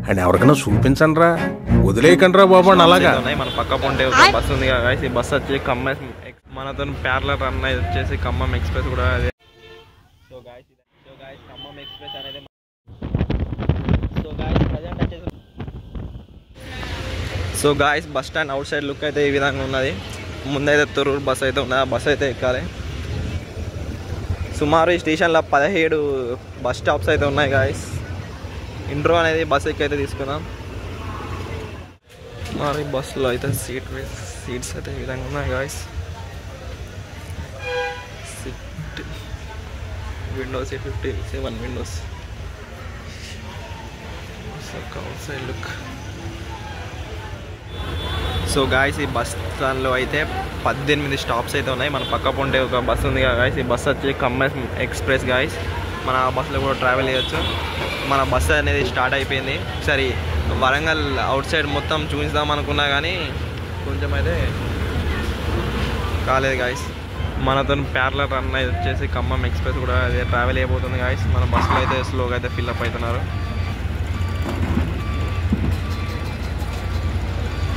And ఎవరికైనా చూపించండి రా, వదిలేయకండి రా బాబు అని అలాగా. మన పక్క పొంటే ఒక బస్సు ఉంది కదా, ఈ బస్సు వచ్చి ఖమ్మం మనతో ప్యారలల్ రన్ వచ్చేసి ఖమ్మం ఎక్స్ప్రెస్ కూడా అదే. సో గాయస్ ఖమ్మం ఎక్స్ప్రెస్ అనేది so guys bus stand out side look అయితే ఈ విధంగా ఉన్నది. ముందైతే తొర్రూరు బస్ అయితే ఉన్నది, ఆ బస్ అయితే ఎక్కాలి. సుమారు ఈ స్టేషన్లో 17 బస్ స్టాప్స్ అయితే ఉన్నాయి గాయస్. ఇంట్రో అనేది బస్ ఎక్కి అయితే తీసుకున్నాం. మరి బస్సులో అయితే సీట్స్ అయితే ఈ విధంగా ఉన్నాయి guys. Windows 57 Windows. Out side look. So guys ఈ బస్ స్టాండ్లో అయితే 18 స్టాప్స్ అయితే ఉన్నాయి. మన పక్క పొంటే ఒక బస్సు ఉంది కదా గాయస్, ఈ బస్సు వచ్చి ఖమ్మం ఎక్స్ప్రెస్ గాయస్. మన బస్సులో కూడా ట్రావెల్ చేయొచ్చు. మన బస్సు అనేది స్టార్ట్ అయిపోయింది. సరే వరంగల్ అవుట్ సైడ్ మొత్తం చూపిద్దాం అనుకున్నా కానీ కొంచెం అయితే కాలేదు గాయస్. మనతో ప్యారలల్ రన్ అయితే వచ్చేసి ఖమ్మం ఎక్స్ప్రెస్ కూడా అదే ట్రావెల్ అయిపోతుంది గాయస్. మన బస్సులో అయితే స్లోగా అయితే ఫిల్అప్ అవుతున్నారు.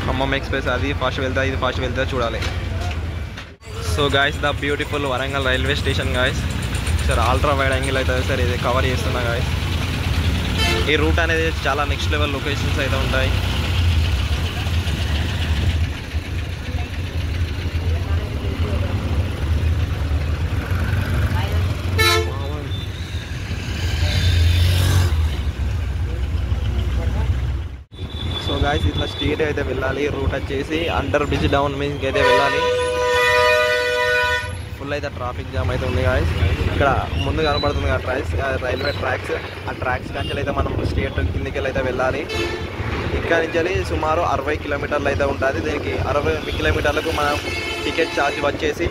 ఖమ్మం ఎక్స్ప్రెస్ అది ఫాస్ట్ వెళ్తా, ఇది ఫాస్ట్ వెళ్తా చూడాలి. So guys the beautiful Warangal railway station guys. Sir ultra wide angle అయితే సార్ ఇది కవర్ చేస్తున్నా గాయస్. ఈ రూట్ అనేది చాలా నెక్స్ట్ లెవెల్ లొకేషన్స్ అయితే ఉంటాయి. సో గాయస్ ఇట్లా స్ట్రీట్ అయితే వెళ్ళాలి. రూట్ వచ్చేసి అండర్ బ్రిడ్జ్ డౌన్ మీన్స్కి అయితే వెళ్ళాలి. ఫుల్ అయితే ట్రాఫిక్ జామ్ అయితే ఉంది గాయస్. ఇక్కడ ముందు కనబడుతుంది కదా రైల్వే ట్రాక్స్, ఆ ట్రాక్స్ కంచెలు అయితే మనం స్ట్రీట్ కిందికి అయితే వెళ్ళాలి. ఇక్కడ నుంచి సుమారు 60 కిలోమీటర్లు అయితే ఉంటుంది. దీనికి 60 కిలోమీటర్లకు మనం టికెట్ ఛార్జ్ వచ్చేసి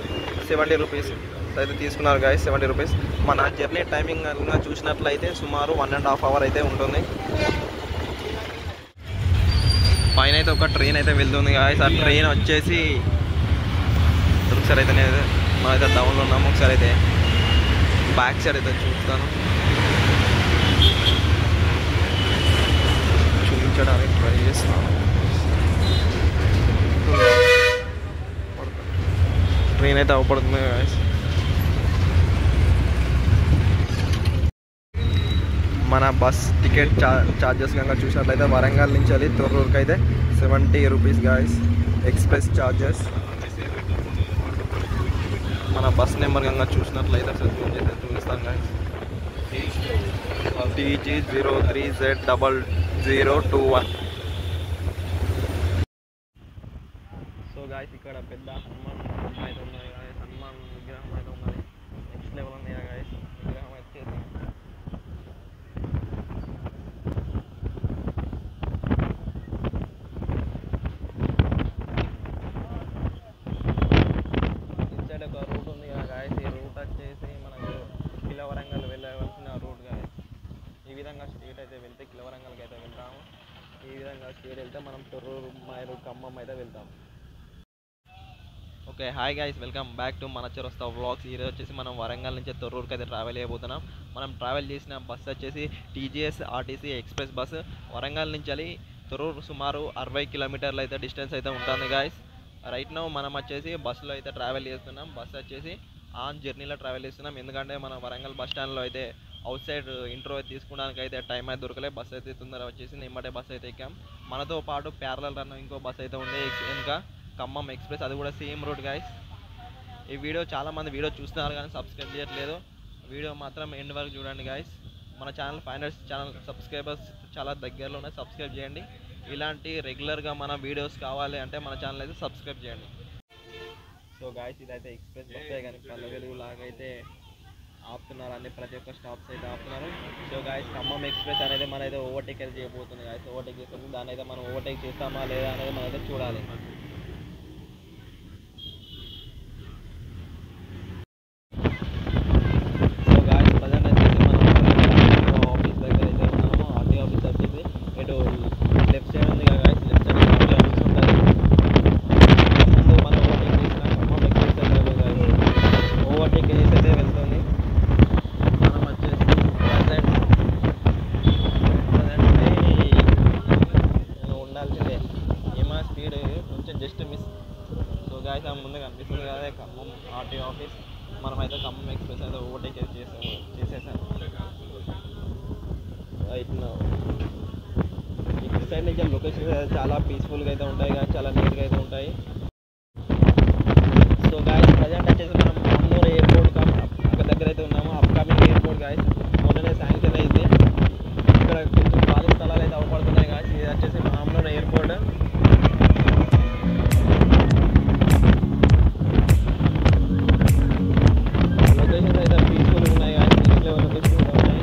70 రూపీస్ అయితే తీసుకున్నారు గాయస్. 70 రూపీస్. మన జర్నీ టైమింగ్ చూసినట్లయితే సుమారు 1.5 అవర్ అయితే ఉంటుంది. పైన అయితే ఒక ట్రైన్ అయితే వెళ్తుంది గాయస్. ఆ ట్రైన్ వచ్చేసి ఒకసారి అయితే మనమైతే డౌన్లో ఉన్నాము. ఒకసారి అయితే బ్యాక్ సైడ్ అయితే చూస్తాను, చూపించడానికి ట్రై చేస్తాను. ట్రైన్ అయితే అవపడుతుంది గాయస్. మన బస్ టికెట్ ఛార్జెస్ కనుక చూసినట్లయితే వరంగల్ నుంచి వెళ్ళి తొర్రూరుకి అయితే 70 రూపీస్ గాయస్ ఎక్స్ప్రెస్ ఛార్జెస్. మన బస్ నెంబర్ కనుక చూసినట్లయితే చూపిస్తాం గాయస్. TG03Z0021. సో గాయస్ ఇక్కడ పెద్ద హనుమాన్ అయితే ఉన్నాయి గాయస్. హనుమాన్ విగ్రహం అయితే ఉన్నది. నెక్స్ట్ లెవెల్ ఉంది గాయస్ విగ్రహం వచ్చేసి. ఇన్సైడ్ ఒక రూట్ ఉంది కదా గాయస్. ఈ రూట్ వచ్చేసి మనకు కిలవరంగల్ వెళ్ళవలసిన రూట్ గాయస్. ఈ విధంగా స్ట్రీట్ అయితే వెళ్తే కిలవరంగల్కి అయితే వెళ్తాము. ఈ విధంగా స్ట్రీట్ వెళ్తే మనం తొర్రూరు మైరు ఖమ్మం అయితే వెళ్తాం. Okay hi guys, welcome back to మన చౌరస్తా వ్లాగ్స్. ఈరోజు వచ్చేసి మనం వరంగల్ నుంచి తొర్రూరుకి అయితే ట్రావెల్ అయిపోతున్నాం. మనం ట్రావెల్ చేసిన బస్సు వచ్చేసి TGS RTC express bus. Warangal నుంచి వెళ్ళి తొర్రూరు సుమారు 60 కిలోమీటర్లు అయితే డిస్టెన్స్ అయితే ఉంటుంది గాయస్. రైట్ నౌ మనం వచ్చేసి బస్సులో అయితే ట్రావెల్ చేస్తున్నాం. బస్సు వచ్చేసి ఆన్ జర్నీలో ట్రావెల్ చేస్తున్నాం. ఎందుకంటే మన వరంగల్ బస్ స్టాండ్లో అయితే అవుట్ సైడ్ ఇంట్రో తీసుకోవడానికి అయితే టైం అయితే దొరకలేదు. బస్సు అయితే తొందర వచ్చేసి నిమ్మటే బస్సు అయితే ఎక్కాం. మనతో పాటు ప్యారలల్ రన్ ఇంకో బస్సు అయితే ఉంది ఇంకా ఖమ్మం ఎక్స్ప్రెస్, అది కూడా సేమ్ రూట్ గాయస్. ఈ వీడియో చాలామంది వీడియో చూస్తున్నారు కానీ సబ్స్క్రైబ్ చేయట్లేదు. వీడియో మాత్రం ఎండ్ వరకు చూడండి గాయస్. మన ఛానల్ 500 ఛానల్ సబ్స్క్రైబర్స్ చాలా దగ్గరలో ఉన్నాయి, సబ్స్క్రైబ్ చేయండి. ఇలాంటి రెగ్యులర్గా మన వీడియోస్ కావాలి అంటే మన ఛానల్ అయితే సబ్స్క్రైబ్ చేయండి. సో గాయస్ ఇదైతే ఎక్స్ప్రెస్ బస్సే కానీ పల్లె వెలుగు లాగా అయితే ఆపుతున్నారు. అన్ని ప్రతి ఒక్క స్టాప్స్ అయితే ఆపుతున్నారు. సో గాయస్ ఖమ్మం ఎక్స్ప్రెస్ అనేది మన అయితే ఓవర్టేక్ అయితే చేయబోతుంది గాయస్. ఓవర్టేక్ చేస్తుంది, దాని అయితే మనం ఓవర్టేక్ చేస్తామా లేదా అనేది మనం అయితే చూడాలి. సో గాయస్ ప్రజెంట్ వచ్చేసి మనం ఆఫీస్ దగ్గర అయితే ఉన్నాము. ఆర్టీ ఆఫీస్ వచ్చేసి ఇటు లెఫ్ట్ సైడ్ ఉంది కదా guys. Left side RT office ఉంటుంది. ముందు మనం ఓవర్టేక్ చేసిన ఖమ్మం ఎక్స్ప్రెస్ అయితే ఓవర్టేక్ చేసి అయితే వెళ్తుంది. మనం వచ్చేసి ప్రజెంట్ సైడ్ నుంచి లొకేషన్స్ చాలా పీస్ఫుల్గా అయితే ఉంటాయి కానీ చాలా నీట్గా అయితే ఉంటాయి. సో గాయస్ ప్రజెంట్ వచ్చేసి మనం మామ్నూర్ ఎయిర్పోర్ట్ అక్కడ దగ్గర అయితే ఉన్నాము. అప్కమింగ్ ఎయిర్పోర్ట్ గాయస్ మొన్ననే శాంక్షన్ అయింది. ఇక్కడ కొంచెం ఖాళీ స్థలాలు అయితే అవపడుతున్నాయి గాయస్. ఇది వచ్చేసి మామ్నూర్ ఎయిర్పోర్ట్. లొకేషన్స్ అయితే పీస్ఫుల్గా ఉన్నాయి గాయస్. నెక్స్ట్ లెవెల్ లొకేషన్స్ అయితే ఉన్నాయి.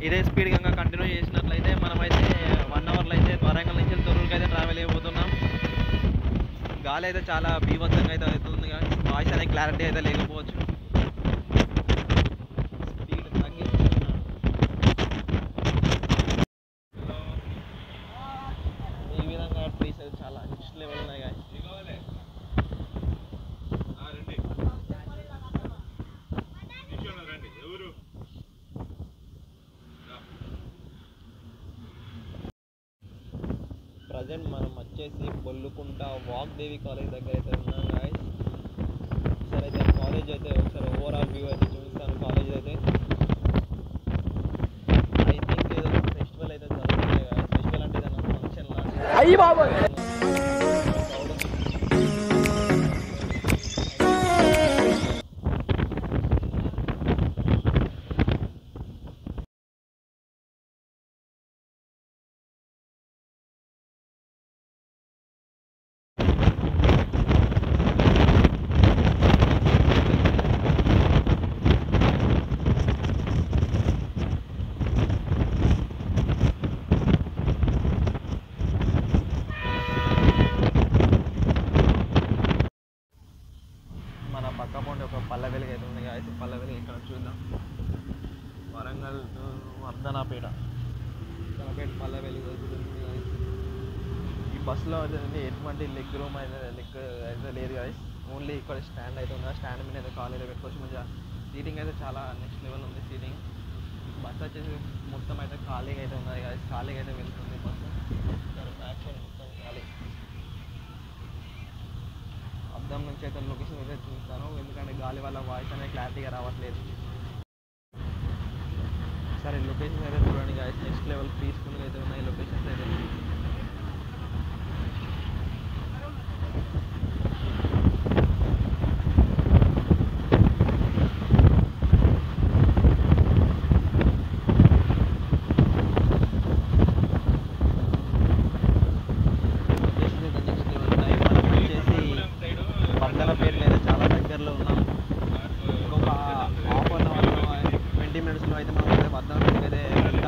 ఇదే స్పీడ్ కనుక కంటిన్యూ చేసినట్లయితే మనమైతే 1 అవర్లో అయితే వరంగల్ నుంచి తొర్రూరుకి అయితే ట్రావెల్ అయిపోతున్నాం. గాలి అయితే చాలా బీభత్సంగా అయితే అవుతుంది కానీ వాయిస్ అనేది క్లారిటీ అయితే లేకపోవచ్చు. స్పీడ్ తగ్గిస్తున్నాం. ఈ విధంగా ట్రీస్ అయితే చాలా నెక్స్ట్ లెవెల్ ఉన్నాయి కానీ ప్రజెంట్ మనం వచ్చేసి బొల్లుకుంట వాగ్దేవి కాలేజ్ దగ్గర అయితే ఉన్నాం గాయస్. సరే అయితే కాలేజ్ అయితే ఒకసారి ఓవరాల్ వ్యూ అయితే చూపిస్తాను. కాలేజ్ అయితే ఐ థింక్ ఏదో ఫెస్టివల్ అయితే జరుగుతుంది గాయస్. ఫెస్టివల్ అంటే ఏదైనా ఫంక్షన్ లాంటి పక్కపొండి ఒక పల్లె వెలుగు అయితే ఉంది గాయస్. పల్లె వెలుగు ఇక్కడ చూద్దాం. వరంగల్ వర్ధనాపేట పల్లె వెలుగు ఉంది గాయస్. ఈ బస్సులో ఎటువంటి లెగ్ రూమ్ అయితే లేదు గాయస్. ఓన్లీ ఇక్కడ స్టాండ్ అయితే ఉంది. స్టాండ్ మీద అయితే కాలేజ్ పెట్టుకోవచ్చు. మంచిగా సీటింగ్ అయితే చాలా నెక్స్ట్ లెవెల్ ఉంది సీటింగ్. బస్సు వచ్చేసి మొత్తం అయితే ఖాళీగా అయితే ఉంది గాయస్. ఖాళీగా అయితే వెళ్తుంది బస్సు. బ్యాక్ సైడ్ మొత్తం ఖాళీ. అద్దం నుంచి అయితే లొకేషన్ అయితే చూస్తాను ఎందుకంటే గాలి వల్ల వాయిస్ అనేది క్లారిటీగా రావట్లేదు. సరే లొకేషన్ అయితే చూడండి గాయస్. నెక్స్ట్ లెవెల్ పీస్ఫుల్గా అయితే ఉన్నాయి లొకేషన్స్ అయితే. వర్ధనపేటలో అయితే చాలా దగ్గరలో ఉన్నాం. ఇంకొక హాఫ్ అన్ అవర్ 20 మినిట్స్లో అయితే మనం వర్ధనపేటకి అయితే వెళ్తాం.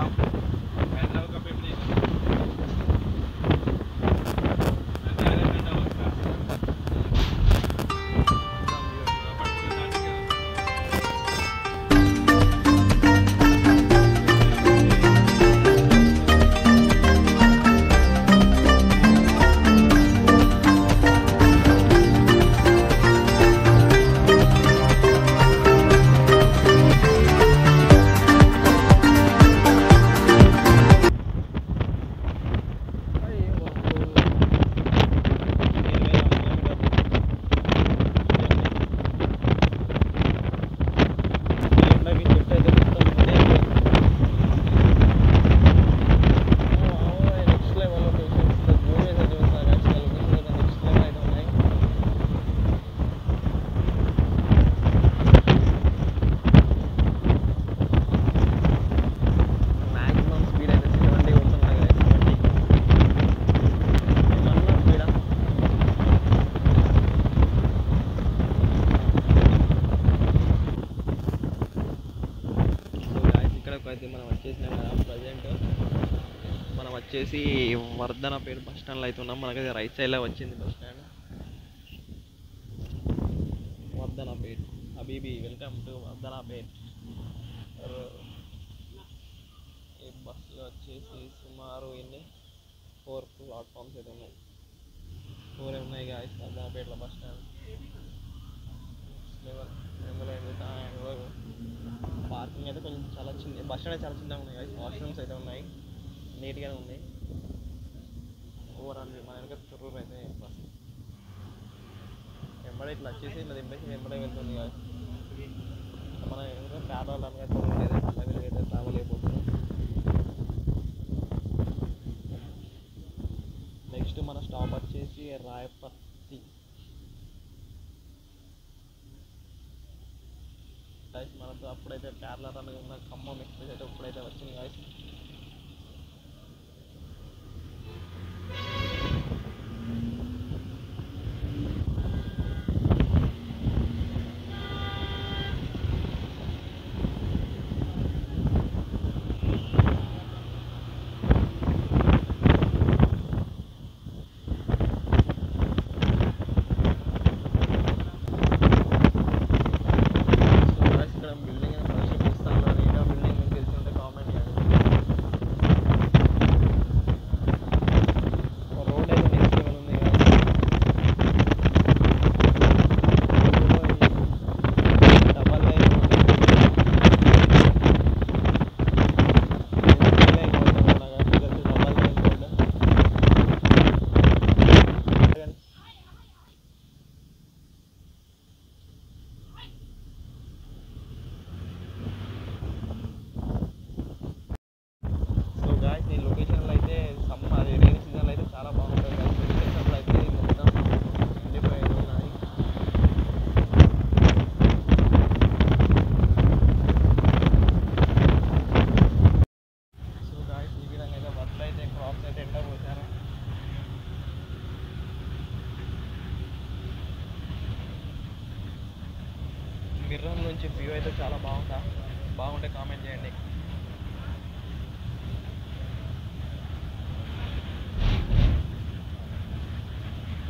వచ్చేసి వర్ధనపేట బస్ స్టాండ్లో అయితే ఉన్నాం. మనకైతే రైట్ సైడ్లో వచ్చింది bus stand. Wardhannapet habibi, welcome to Wardhannapet. ఈ బస్సులో వచ్చేసి సుమారు ఎన్ని 4 ప్లాట్ఫామ్స్ అయితే ఉన్నాయి. 4 ఉన్నాయి గాయస్ వర్ధనపేటలో బస్ స్టాండ్. పార్కింగ్ అయితే కొంచెం చాలా చిన్న, బస్ స్టాండ్ చాలా చిన్నగా ఉన్నాయి గాయస్. వాష్రూమ్స్ అయితే ఉన్నాయి, నీట్గానే ఉన్నాయి. ఓవరాల్ మన వెనక తొర్రూరు అయితే బస్ వెంబడే ఇట్లా వచ్చేసి ఇట్లా దింపేసి వెంబడే వెళ్తుంది గాయస్. మన ప్యారల్ అనగా తొర్రూరు అయితే పల్లె అయితే ట్రావెల్ అయిపోతుంది. నెక్స్ట్ మన స్టాప్ వచ్చేసి రాయపర్తి. గాయస్ మనతో అప్పుడైతే ప్యారలర్ అనగా ఉన్న ఖమ్మం ఎక్స్ప్రెస్ అయితే ఇప్పుడైతే వచ్చింది గాయస్. మిర్రర్ నుంచి వ్యూ అయితే చాలా బాగుంటే కామెంట్ చేయండి.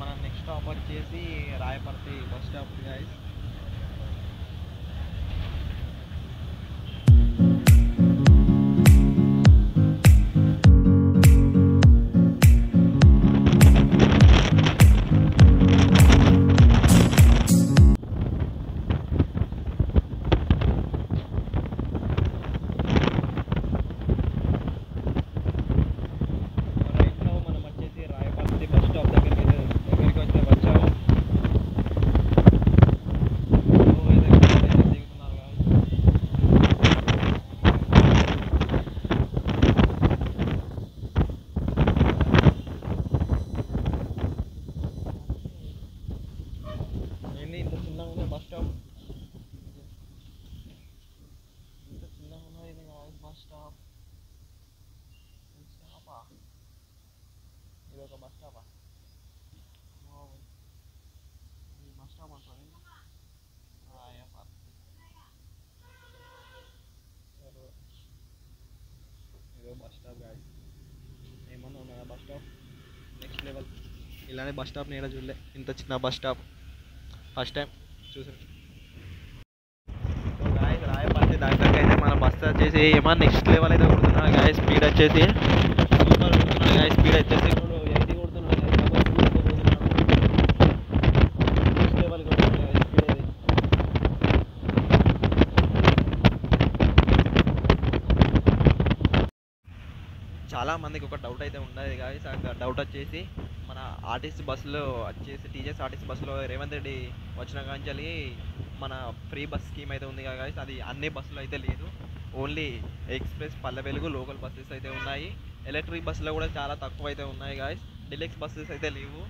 మన నెక్స్ట్ స్టాప్ వచ్చేసి రాయపర్తి బస్ స్టాప్ గైస్. ఇది ఒక బస్ స్టాపా? బస్ స్టాప్ అంటారు. ఇదో బస్ స్టాప్ గాయస్. ఏమన్నా ఉన్నదా బస్ స్టాప్? Next level. ఇలానే బస్ స్టాప్ నేను చూడలే, ఇంత చిన్న బస్ స్టాప్ ఫస్ట్ టైం చూసాను. గాయస్ రాయపర్తి దగ్గరికి అయితే మన బస్ వచ్చేసి ఏమన్నా నెక్స్ట్ లెవెల్ అయితే కొడుతున్నాడు గాయస్. స్పీడ్ వచ్చేసి సూపర్ కొడుతున్నాడు గాయస్. స్పీడ్ వచ్చేసి 80 కొడుతున్నాడు. నెక్స్ట్ లెవెల్ కొడుతున్నాడు గాయస్ స్పీడ్ అయితే. చాలా మందికి ఒక డౌట్ అయితే ఉన్నది గాయస్. ఆ డౌట్ వచ్చేసి మన ఆర్టీసీ బస్సులో వచ్చేసి టీజీఎస్ ఆర్టీసీ బస్సులో రేవంత్ రెడ్డి వచ్చిన కాంచాలి మన ఫ్రీ బస్ స్కీమ్ అయితే ఉంది కదా గాయస్. అది అన్ని బస్సులో అయితే లేదు. Only express, Palle Velugu, local buses అయితే ఉన్నాయి. ఎలక్ట్రిక్ బస్సులో కూడా చాలా తక్కువ అయితే ఉన్నాయి గాయస్. డిలక్స్ బస్సెస్ అయితే లేవు,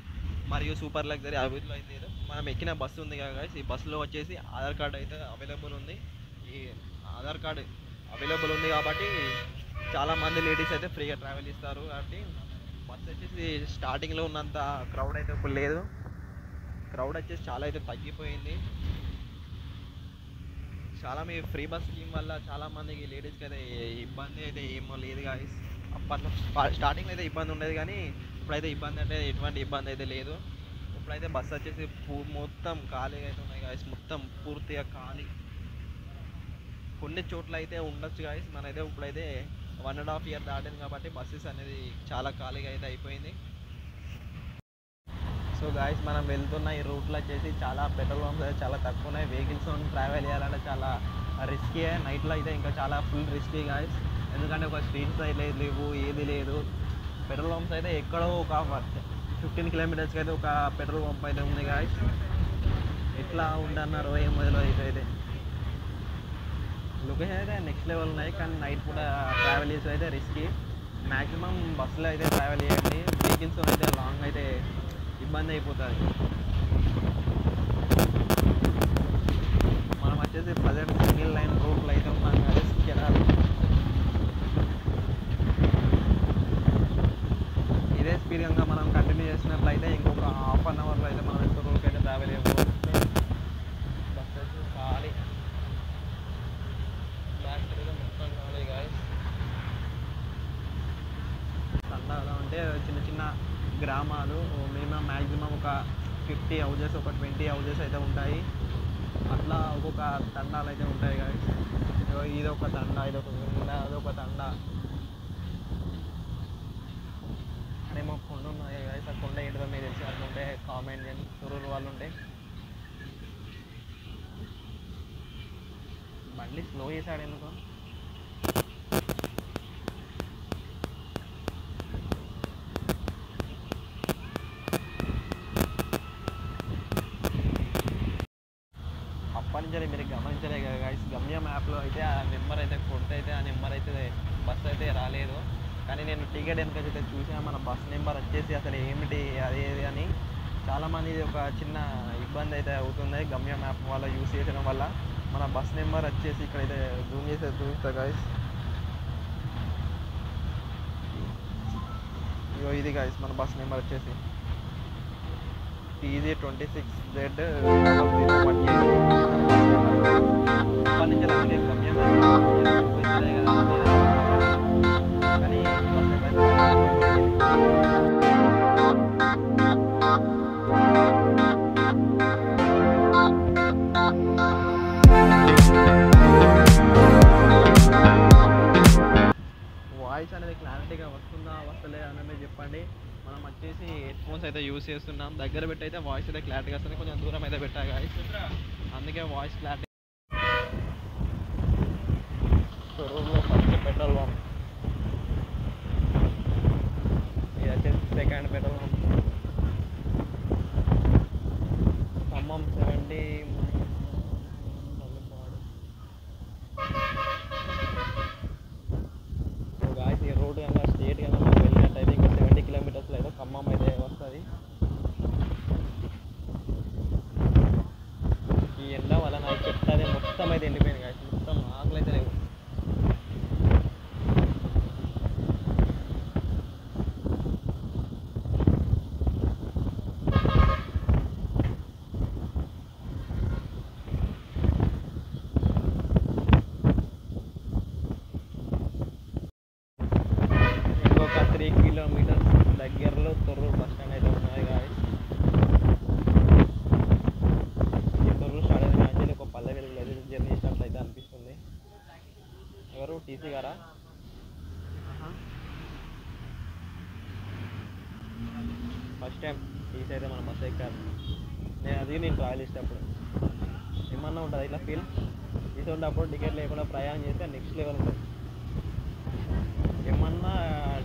మరియు సూపర్ లగ్జరీ అవిలో అయితే లేదు. మనం ఎక్కిన బస్సు ఉంది కదా గాయస్, ఈ బస్సులో వచ్చేసి ఆధార్ కార్డ్ అయితే అవైలబుల్ ఉంది. ఈ ఆధార్ కార్డు అవైలబుల్ ఉంది కాబట్టి చాలామంది లేడీస్ అయితే ఫ్రీగా ట్రావెల్ ఇస్తారు. కాబట్టి బస్సు వచ్చేసి స్టార్టింగ్లో ఉన్నంత క్రౌడ్ అయితే ఇప్పుడు లేదు. క్రౌడ్ వచ్చేసి చాలా అయితే తగ్గిపోయింది. చాలా మీ ఫ్రీ బస్ స్కీమ్ వల్ల చాలామందికి లేడీస్కి అయితే ఇబ్బంది అయితే ఏమో లేదు గాయస్. అప్పట్లో స్టార్టింగ్లో అయితే ఇబ్బంది ఉండేది, కానీ ఇప్పుడైతే ఇబ్బంది అంటే ఎటువంటి ఇబ్బంది అయితే లేదు. ఇప్పుడైతే బస్సు వచ్చేసి మొత్తం ఖాళీగా అయితే ఉన్నాయి గాయస్, మొత్తం పూర్తిగా ఖాళీ. కొన్ని చోట్ల అయితే ఉండొచ్చు గాయస్, మనైతే ఇప్పుడైతే 1.5 ఇయర్ దాటింది కాబట్టి బస్సెస్ అనేది చాలా ఖాళీగా అయితే అయిపోయింది. సో గాయస్ మనం వెళ్తున్న ఈ రూట్లో వచ్చేసి చాలా పెట్రోల్ పంప్స్ అయితే చాలా తక్కువ ఉన్నాయి. వెహికల్స్ ట్రావెల్ చేయాలంటే చాలా రిస్కీ. నైట్లో అయితే ఇంకా చాలా ఫుల్ రిస్కీ గాయస్, ఎందుకంటే ఒక స్ట్రీట్స్ అయితే లేవు, ఏది లేదు. పెట్రోల్ పంప్స్ అయితే ఎక్కడో ఒక 15 కిలోమీటర్స్కి అయితే ఒక పెట్రోల్ పంప్ అయితే ఉంది గాయస్. ఎట్లా ఉండన్నారో ఏమో అయితే లొకేషన్ అయితే నెక్స్ట్ లెవెల్ ఉన్నాయి, కానీ నైట్ కూడా ట్రావెల్ చేసి అయితే రిస్కీ. మ్యాక్సిమం బస్సులో అయితే ట్రావెల్ చేయండి, వెహికల్స్ అయితే లాంగ్ అయితే ఇబ్బంది అయిపోతుంది. మనం వచ్చేసి ప్రజెంట్ సింగిల్ లైన్ రూట్లో అయితే ఉన్నాం కదా కెనాల్. ఇదే స్పీడ్గా మనం కంటిన్యూ చేసినట్లయితే ఇంకొక హాఫ్ అన్ అవర్లో అయితే మనం ఎంత రూట్కి అయితే ట్రావెల్ చేయవచ్చు. బస్ వచ్చి ఖాళీ, బ్యాక్ సైడ్ మొత్తం ఖాళీ గాయస్. తండాగా ఉంటే చిన్న చిన్న గ్రామాలు, మినిమం మ్యాక్సిమం ఒక 50 హౌజెస్, ఒక 20 హౌజెస్ అయితే ఉంటాయి. అట్లా ఒక్కొక్క తండాలు అయితే ఉంటాయి గాయస్. ఇది ఒక తండా, ఇది ఒక తండా, అదొక తండా. అదేమో కొండ ఉన్నాయి గాయస్, ఆ కొండ ఏంటో మీరు తెలిసి అట్లా ఉంటే కామెంట్ చేయండి, తొర్రూరు వాళ్ళు ఉంటే. బండి స్లో చేశాడు ఎందుకో. అప్పటి నుంచి మీరు గమనించలే కదా గైస్, గమ్యం యాప్లో అయితే ఆ నెంబర్ అయితే కొడితే అయితే ఆ నెంబర్ అయితే బస్ అయితే రాలేదు. కానీ నేను టికెట్ వెనకైతే చూసాను, మన బస్ నెంబర్ వచ్చేసి అసలు ఏమిటి అదేది అని చాలామంది ఒక చిన్న ఇబ్బంది అయితే అవుతుంది గమ్యం యాప్ వల్ల యూస్ చేయడం వల్ల. మన బస్ నెంబర్ వచ్చేసి ఇక్కడైతే జూమ్ చేసి చూస్తా గైస్. ఇగో ఇది గైస్ మన బస్ నెంబర్ వచ్చేసి TG26Z 0018. అప్పటి నుంచి అలాగే గమ్యం చూపించలే కదా కానీ బస్ నెంబర్ వాయిస్ అనేది క్లారిటీగా వస్తుందా వస్తలే అనేది చెప్పండి. మనం వచ్చేసి హెడ్ ఫోన్స్ అయితే యూస్ చేస్తున్నాం, దగ్గర పెట్టి అయితే వాయిస్ అయితే క్లారిటీగా వస్తుంది, కొంచెం దూరం అయితే పెట్టా గాయస్, అందుకే వాయిస్ క్లారిటీ. రూమ్లో ఫస్ట్ పెట్రోల్ పంప్, ఇది వచ్చేసి second petrol pump. Khammam 70 guys. ఈ రోడ్ కన్నా స్టేట్ కన్నా మనం వెళ్ళినట్టయితే ఇంకా 70 కిలోమీటర్స్లో అయితే ఖమ్మం అయితే వస్తుంది. ఈ ఎండ వల్ల నాకు చెప్తానే మొత్తం అయితే ఎండిపోయింది గాయస్, మొత్తం ఆకులు అయితే లేవు. ఇంకొక 3 కిలోమీటర్స్ దగ్గరలో తొర్రూరు బస్ స్టాండ్ అయితే ఉన్నాయి గాయస్. ఈ తొర్రూరు స్టార్ట్ అయిన నుంచి ఒక పల్లె వెలుగులో అయితే జర్నీ చేసినట్లు అయితే అనిపిస్తుంది. ఎవరు టీసీ గారా? ఫస్ట్ టైం టీసీ అయితే మన బస్ ఎక్కారు. నేను ట్రావెల్ చేసేటప్పుడు ఏమన్నా ఉంటుంది ఇట్లా ఫీల్, తీసుకున్నప్పుడు టికెట్ లేకుండా ప్రయాణం చేస్తే నెక్స్ట్ లెవెల్ ఉంటుంది. ఏమన్నా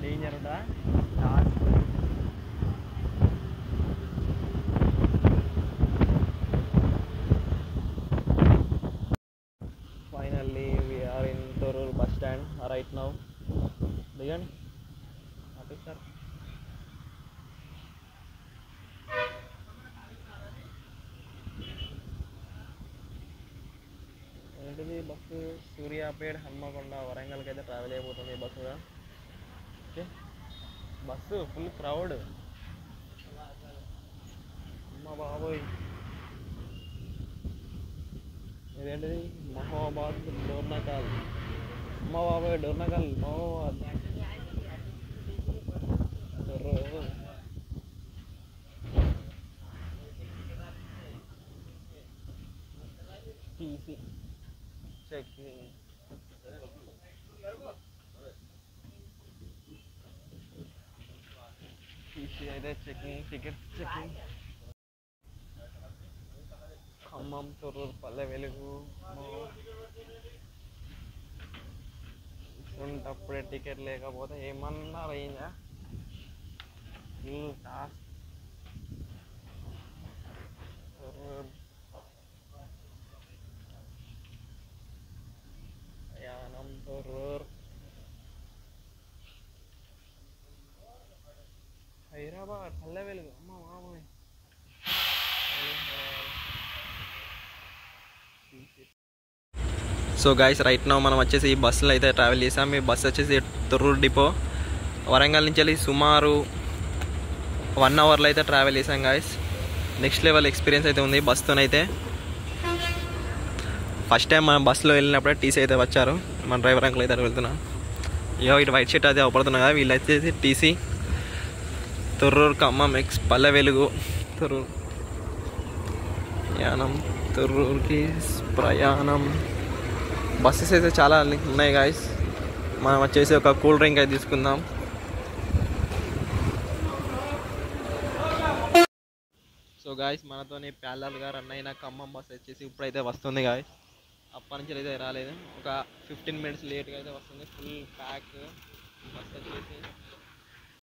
డేంజర్ ఉంటుందా? Finally we're in Thorrur bus stand right now. దిగండి ఆఫీసర్. ఏంటిది బస్సు? సూర్యాపేట, హన్మకొండ, వరంగల్కి అయితే ట్రావెల్ అయిపోతుంది ఈ బస్సు కూడా. Okay, bus full crowd. అమ్మ బాబోయ్, ఇదేంటిది? మహోబాద్ డోర్నకల్. అమ్మ బాబోయ్, Dornakal Mahabubabad. TC checking. TC అయితే checking, ticket checking. Khammam, Thorrur, Palle Velugu. అప్పుడే టికెట్ లేకపోతే ఏమన్నా రేంజా. ప్రయాణం తొర్రూరు, హైదరాబాద్, పల్లె వెలుగు. అమ్మ మామూలు. సో గైస్, రైట్ నౌ మనం వచ్చేసి ఈ బస్సులో అయితే ట్రావెల్ చేసాం. ఈ బస్సు వచ్చేసి తొర్రూరు డిపో, వరంగల్ నుంచి వెళ్ళి సుమారు 1 అవర్లో అయితే ట్రావెల్ చేసాం గాయస్. నెక్స్ట్ లెవెల్ ఎక్స్పీరియన్స్ అయితే ఉంది బస్సుతోనైతే. ఫస్ట్ టైం మనం బస్సులో వెళ్ళినప్పుడే టీసీ అయితే వచ్చారు. మన డ్రైవర్ అంకుల్ అయితే వెళ్తున్నాం. ఇటు వైట్ షర్ట్ అయితే అవపడుతున్నా కదా, వీళ్ళు వచ్చేసి టీసీ. తొర్రూరు, ఖమ్మం పల్లె వెలుగు, తొర్రూరు ప్రయాణం, తొర్రూరుకి ప్రయాణం. బస్సెస్ అయితే చాలా ఉన్నాయి గాయస్. మనం వచ్చేసి ఒక కూల్ డ్రింక్ అయితే తీసుకుందాం. సో గాయస్, మనతోని ప్యారలల్గా రన్ అయిన ఖమ్మం బస్ వచ్చేసి ఇప్పుడైతే వస్తుంది గాయస్. అప్పటి నుంచి అయితే రాలేదు, ఒక 15 మినిట్స్ లేట్గా అయితే వస్తుంది. ఫుల్ ప్యాక్ బస్ వచ్చేసి.